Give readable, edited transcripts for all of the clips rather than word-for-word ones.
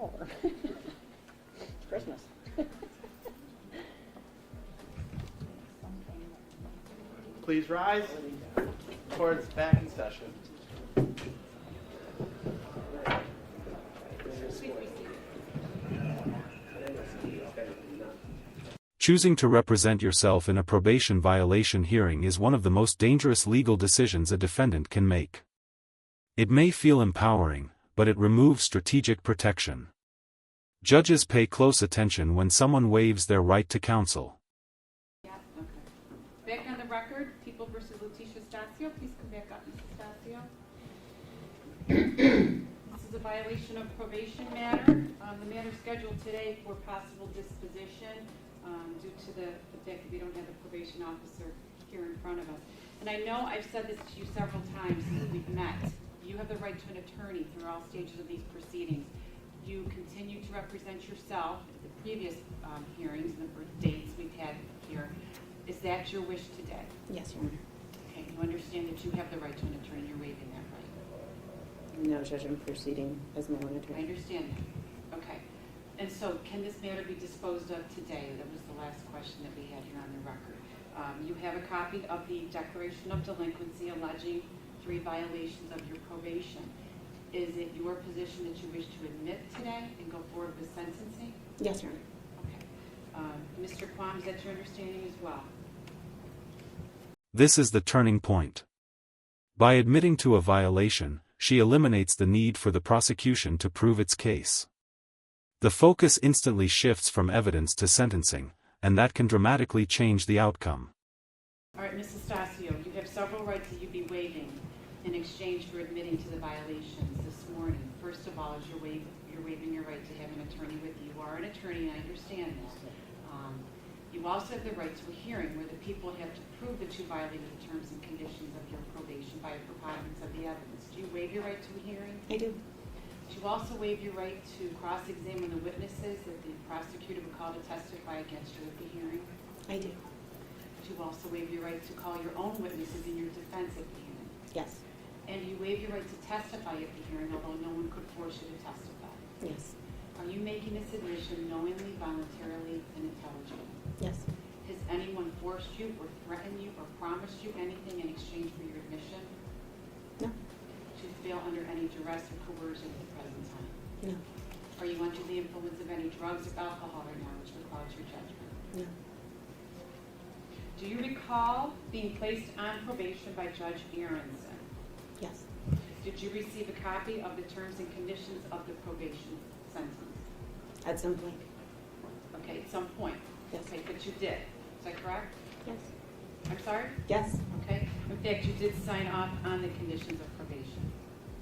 hour. It's Christmas. Please rise. Court's back in session. Choosing to represent yourself in a probation violation hearing is one of the most dangerous legal decisions a defendant can make. It may feel empowering, but it removes strategic protection. Judges pay close attention when someone waives their right to counsel. Yeah, okay. Back on the record, People v. Leticia Stasio. Please come back up, Mrs. Stasio. This is a violation of probation matter. The matter scheduled today for possible disposition due to the fact that we don't have a probation officer here in front of us. And I know I've said this to you several times since we've met. You have the right to an attorney through all stages of these proceedings. You continue to represent yourself at the previous hearings and the dates we've had here. Is that your wish today? Yes, Your Honor. Okay, you understand that you have the right to an attorney, you're waiving that right? No, Judge, I'm proceeding as my own I attorney. understand that. Okay. And so can this matter be disposed of today? That was the last question that we had here on the record. You have a copy of the Declaration of Delinquency alleging 3 violations of your probation. Is it your position that you wish to admit today and go forward with sentencing? Yes, Your Honor. Okay. Mr. Kwam, is that your understanding as well? This is the turning point. By admitting to a violation, she eliminates the need for the prosecution to prove its case. The focus instantly shifts from evidence to sentencing, and that can dramatically change the outcome. All right, Mrs. Stasio, you have several rights that you'd be waiving in exchange for admitting to the violations this morning. First of all, is you're waiving your right to have an attorney with you. You are an attorney, and I understand that. You also have the right to a hearing where the people have to prove that you violated the terms and conditions of your probation by a preponderance of the evidence. Do you waive your right to a hearing? I do. Do you also waive your right to cross-examine the witnesses that the prosecutor would call to testify against you at the hearing? I do. Do you also waive your right to call your own witnesses in your defense at the hearing? Yes. And you waive your right to testify at the hearing, although no one could force you to testify. Yes. Are you making this admission knowingly, voluntarily, and intelligently? Yes. Has anyone forced you or threatened you or promised you anything in exchange for your admission? No. Do you feel under any duress or coercion at the present time? No. Are you under the influence of any drugs or alcohol right now which would cloud your judgment? No. Do you recall being placed on probation by Judge Aronson? Yes. Did you receive a copy of the terms and conditions of the probation sentence? At some point. Okay, at some point. Yes. Okay, but you did. Is that correct? Yes. I'm sorry? Yes. Okay. In fact, you did sign off on the conditions of probation.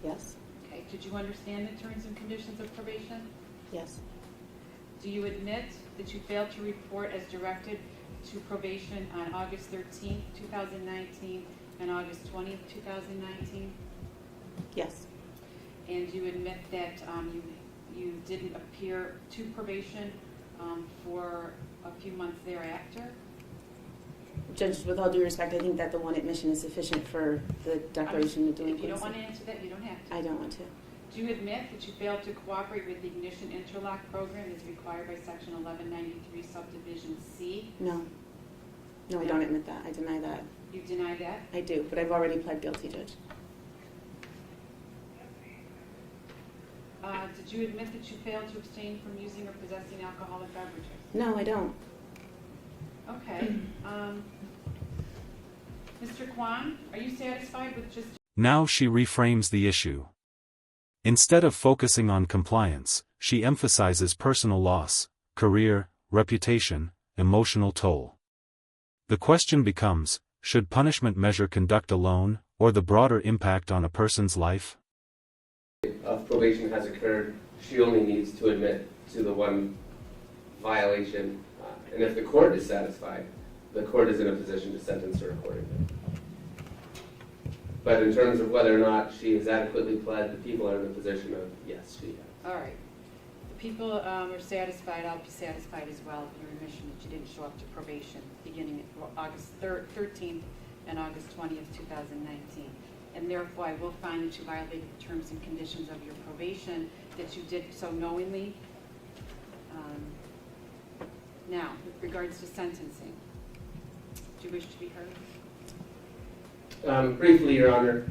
Yes. Okay. Did you understand the terms and conditions of probation? Yes. Do you admit that you failed to report as directed to probation on August 13th, 2019 and August 20th, 2019? Yes. And you admit that you didn't appear to probation for a few months thereafter? Judge, with all due respect, I think that the one admission is sufficient for the declaration of delinquency. If you don't want to answer that, you don't have to. I don't want to. Do you admit that you failed to cooperate with the Ignition Interlock Program as required by Section 1193, Subdivision C? No. No, I don't admit that. I deny that. You deny that? I do, but I've already pled guilty, Judge. Did you admit that you failed to abstain from using or possessing alcoholic beverages? No, I don't. Okay. Mr. Kwan, are you satisfied with just... Now she reframes the issue. Instead of focusing on compliance, she emphasizes personal loss, career, reputation, emotional toll. The question becomes, should punishment measure conduct alone, or the broader impact on a person's life? Of probation has occurred, she only needs to admit to the one violation, and if the court is satisfied, the court is in a position to sentence her accordingly. But in terms of whether or not she has adequately pled, the people are in the position of, yes, she has. All right. The people are satisfied. I'll be satisfied as well with your admission that you didn't show up to probation beginning at August 13th and August 20th, 2019. And therefore, I will find that you violated the terms and conditions of your probation that you did so knowingly. Now, with regards to sentencing, do you wish to be heard? Briefly, Your Honor,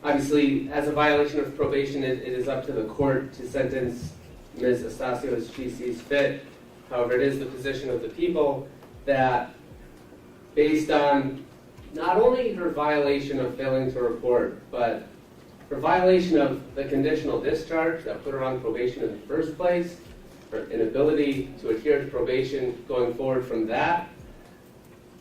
obviously, as a violation of probation, it is up to the court to sentence Ms. Estacio as she sees fit. However, it is the position of the people that, based on not only her violation of failing to report, but her violation of the conditional discharge that put her on probation in the first place, her inability to adhere to probation going forward from that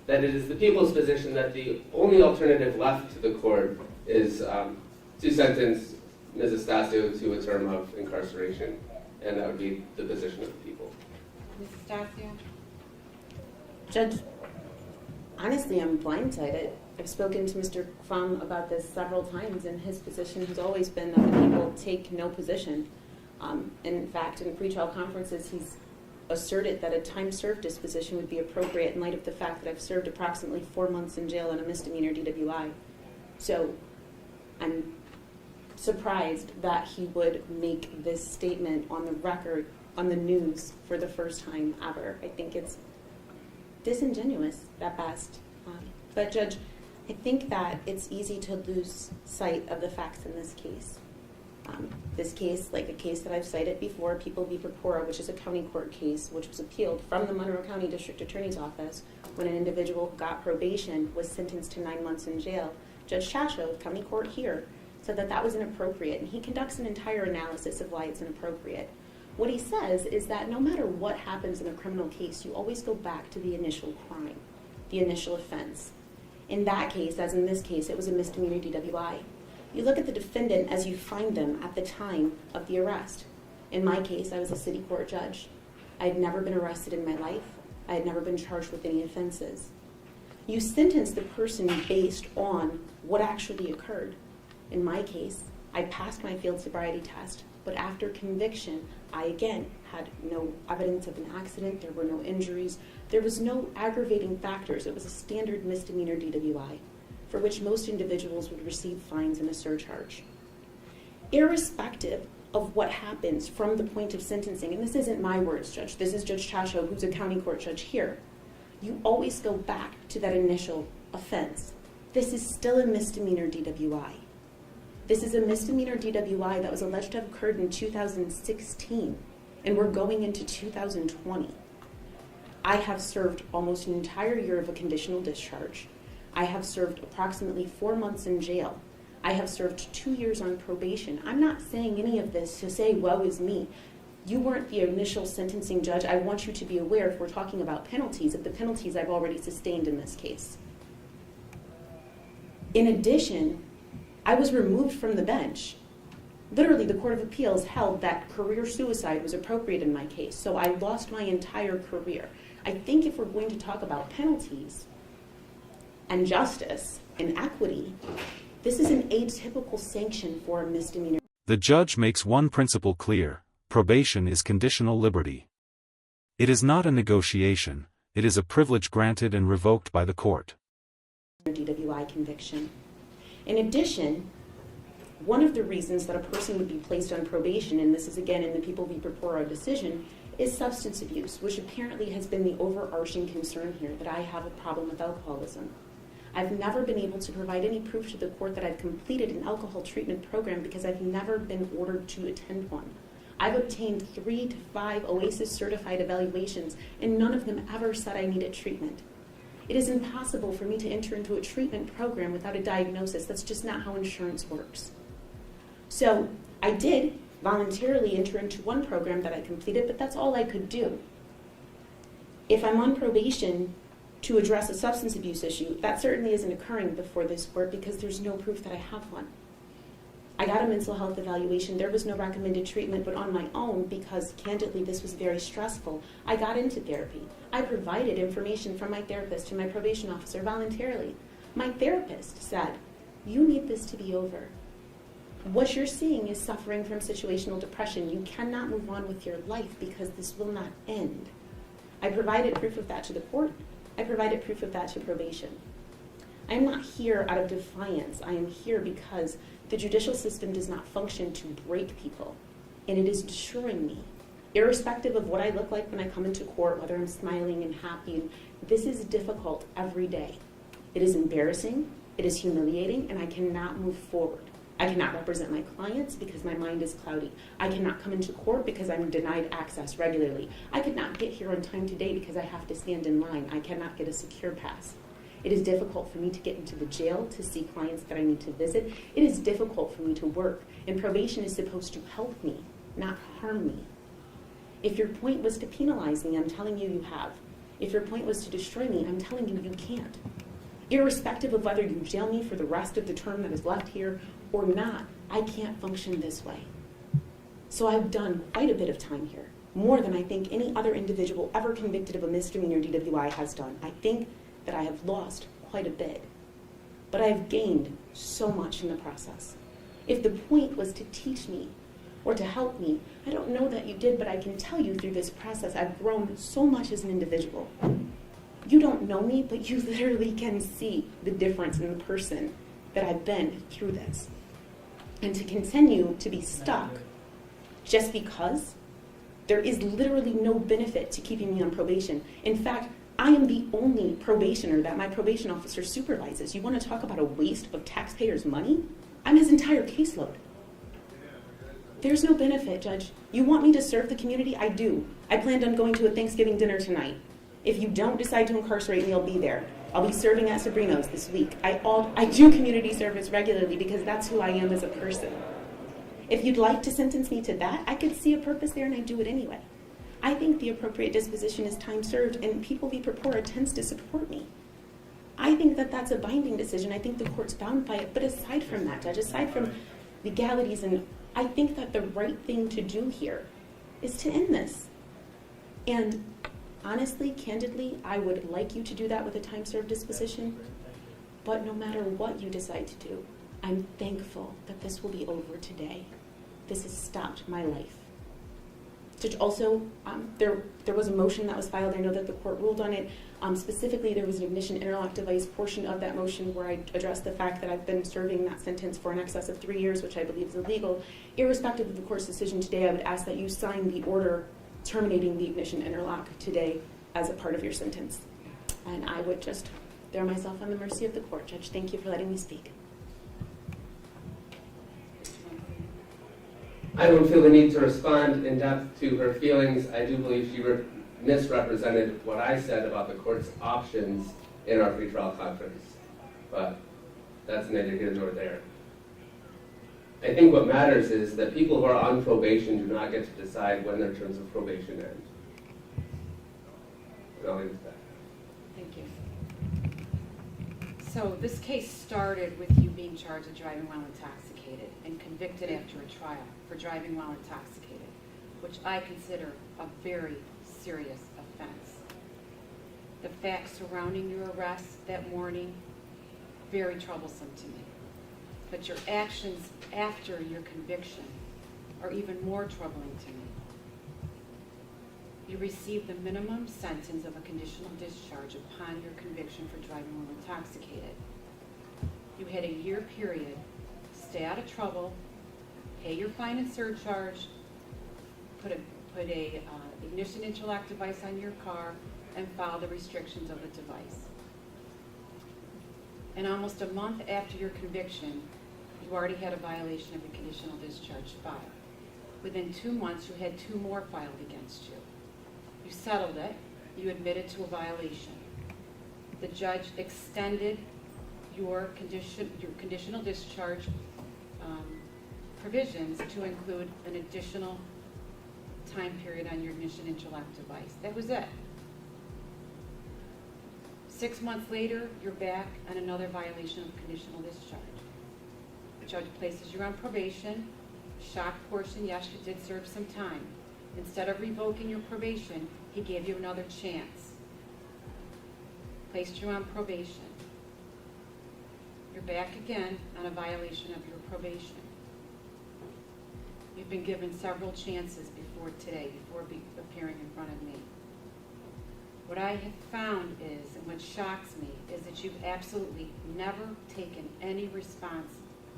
it is the people's position that the only alternative left to the court is to sentence Ms. Estacio to a term of incarceration, and that would be the position of the people. Ms. Estacio? Judge, honestly, I'm blindsided. I've spoken to Mr. Fung about this several times, and his position has always been that the people take no position. In fact, in pretrial conferences, he's asserted that a time-served disposition would be appropriate in light of the fact that I've served approximately 4 months in jail on a misdemeanor DWI. So I'm surprised that he would make this statement on the record, on the news, for the first time ever. I think it's disingenuous at best. But Judge, I think that it's easy to lose sight of the facts in this case. This case, like a case that I've cited before, People v. Purpura, which is a county court case, which was appealed from the Monroe County District Attorney's Office when an individual who got probation was sentenced to 9 months in jail. Judge Chasho, county court here, said that that was inappropriate, and he conducts an entire analysis of why it's inappropriate. What he says is that no matter what happens in a criminal case, you always go back to the initial crime, the initial offense. In that case, as in this case, it was a misdemeanor DWI. You look at the defendant as you find them at the time of the arrest. In my case, I was a city court judge. I had never been arrested in my life. I had never been charged with any offenses. You sentence the person based on what actually occurred. In my case, I passed my field sobriety test, but after conviction, I again had no evidence of an accident. There were no injuries. There was no aggravating factors. It was a standard misdemeanor DWI, for which most individuals would receive fines and a surcharge. Irrespective of what happens from the point of sentencing, and this isn't my words, Judge, this is Judge Chasho, who's a county court judge here, you always go back to that initial offense. This is still a misdemeanor DWI. This is a misdemeanor DWI that was alleged to have occurred in 2016, and we're going into 2020. I have served almost an entire year of a conditional discharge. I have served approximately 4 months in jail. I have served 2 years on probation. I'm not saying any of this to say, woe is me. You weren't the initial sentencing judge. I want you to be aware, if we're talking about penalties, of the penalties I've already sustained in this case. In addition, I was removed from the bench. Literally, the Court of Appeals held that career suicide was appropriate in my case, so I lost my entire career. I think if we're going to talk about penalties and justice and equity, this is an atypical sanction for a misdemeanor. The judge makes one principle clear: probation is conditional liberty. It is not a negotiation, it is a privilege granted and revoked by the court. DWI conviction. In addition, one of the reasons that a person would be placed on probation, and this is again in the People v. Purpura decision, is substance abuse, which apparently has been the overarching concern here, that I have a problem with alcoholism. I've never been able to provide any proof to the court that I've completed an alcohol treatment program because I've never been ordered to attend one. I've obtained 3 to 5 OASIS certified evaluations, and none of them ever said I needed treatment. It is impossible for me to enter into a treatment program without a diagnosis. That's just not how insurance works. So I did voluntarily enter into one program that I completed, but that's all I could do. If I'm on probation to address a substance abuse issue, that certainly isn't occurring before this court because there's no proof that I have one. I got a mental health evaluation. There was no recommended treatment, but on my own, because candidly this was very stressful, I got into therapy. I provided information from my therapist to my probation officer voluntarily. My therapist said, you need this to be over. What you're seeing is suffering from situational depression. You cannot move on with your life because this will not end. I provided proof of that to the court. I provided proof of that to probation. I am not here out of defiance. I am here because The judicial system does not function to break people, and it is destroying me. Irrespective of what I look like when I come into court, whether I'm smiling and happy, this is difficult every day. It is embarrassing, it is humiliating, and I cannot move forward. I cannot represent my clients because my mind is cloudy. I cannot come into court because I'm denied access regularly. I could not get here on time today because I have to stand in line. I cannot get a secure pass. It is difficult for me to get into the jail to see clients that I need to visit. It is difficult for me to work, and probation is supposed to help me, not harm me. If your point was to penalize me, I'm telling you you have. If your point was to destroy me, I'm telling you you can't. Irrespective of whether you jail me for the rest of the term that is left here or not, I can't function this way. So I've done quite a bit of time here, more than I think any other individual ever convicted of a misdemeanor DWI has done. I think that I have lost quite a bit, but I've gained so much in the process. If the point was to teach me or to help me, I don't know that you did, but I can tell you through this process, I've grown so much as an individual. You don't know me, but you literally can see the difference in the person that I've been through this. And to continue to be stuck just because there is literally no benefit to keeping me on probation. In fact, I am the only probationer that my probation officer supervises. You want to talk about a waste of taxpayers' money? I'm his entire caseload. There's no benefit, Judge. You want me to serve the community? I do. I planned on going to a Thanksgiving dinner tonight. If you don't decide to incarcerate me, I'll be there. I'll be serving at Sabrino's this week. I do community service regularly because that's who I am as a person. If you'd like to sentence me to that, I could see a purpose there and I'd do it anyway. I think the appropriate disposition is time served, and People v. Purpura tends to support me. I think that that's a binding decision. I think the court's bound by it. But aside from that, Judge, aside from legalities, and I think that the right thing to do here is to end this. And honestly, candidly, I would like you to do that with a time served disposition. But no matter what you decide to do, I'm thankful that this will be over today. This has stopped my life. Judge, also, there was a motion that was filed. I know that the court ruled on it. Specifically, there was an ignition interlock device portion of that motion where I addressed the fact that I've been serving that sentence for in excess of 3 years, which I believe is illegal. Irrespective of the court's decision today, I would ask that you sign the order terminating the ignition interlock today as a part of your sentence. And I would just throw myself on the mercy of the court. Judge, thank you for letting me speak. I don't feel the need to respond in depth to her feelings. I do believe she misrepresented what I said about the court's options in our pretrial conference, but that's neither here nor there. I think what matters is that people who are on probation do not get to decide when their terms of probation end. And I'll leave it at that. Thank you. So this case started with you being charged with driving while intoxicated and convicted after a trial for driving while intoxicated, which I consider a very serious offense. The facts surrounding your arrest that morning, very troublesome to me. But your actions after your conviction are even more troubling to me. You received the minimum sentence of a conditional discharge upon your conviction for driving while intoxicated. You had a year period to stay out of trouble, pay your fine and surcharge, put a ignition interlock device on your car, and follow the restrictions of the device. And almost a month after your conviction, you already had a violation of your conditional discharge filed. Within 2 months, you had 2 more filed against you. You settled it. You admitted to a violation. The judge extended your conditional discharge provisions to include an additional time period on your ignition interlock device. That was it. 6 months later, you're back on another violation of conditional discharge. The judge places you on probation. Shock portion, yes, you did serve some time. Instead of revoking your probation, he gave you another chance. Placed you on probation. You're back again on a violation of your probation. You've been given several chances before today, before appearing in front of me. What I have found is, and what shocks me, is that you've absolutely never taken any response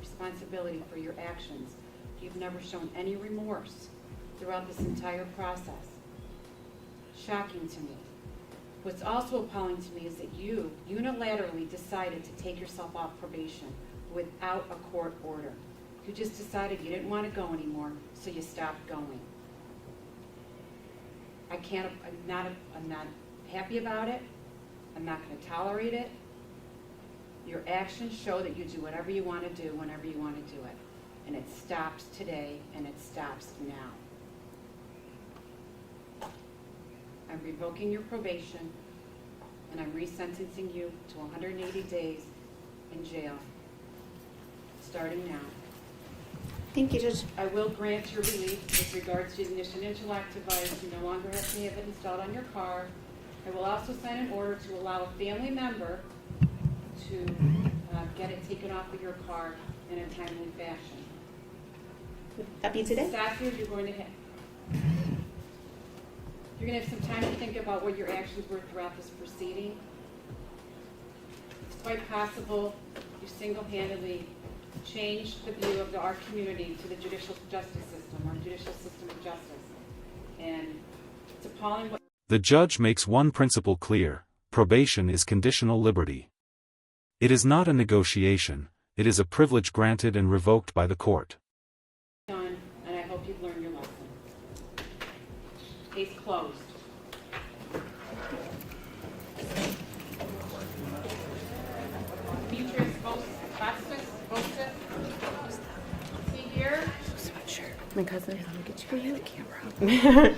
responsibility for your actions. You've never shown any remorse throughout this entire process. Shocking to me. What's also appalling to me is that you unilaterally decided to take yourself off probation without a court order. You just decided you didn't want to go anymore, so you stopped going. I'm not happy about it. I'm not going to tolerate it. Your actions show that you do whatever you want to do whenever you want to do it. And it stops today, and it stops now. I'm revoking your probation, and I'm resentencing you to 180 days in jail, starting now. Thank you, Judge. I will grant your relief with regards to the intellectual device. You no longer have to have it installed on your car. I will also sign an order to allow a family member to get it taken off of your car in a timely fashion. Would that be today? Statute, you're going to have some time to think about what your actions were throughout this proceeding. It's quite possible you single-handedly changed the view of our community to the judicial justice system, our judicial system of justice. And it's appalling what... The judge makes one principle clear: probation is conditional liberty. It is not a negotiation, it is a privilege granted and revoked by the court. Done, and I hope you've learned your lesson. Case closed. Demetrius Bostis, is he here? My cousin. Let me get you the camera.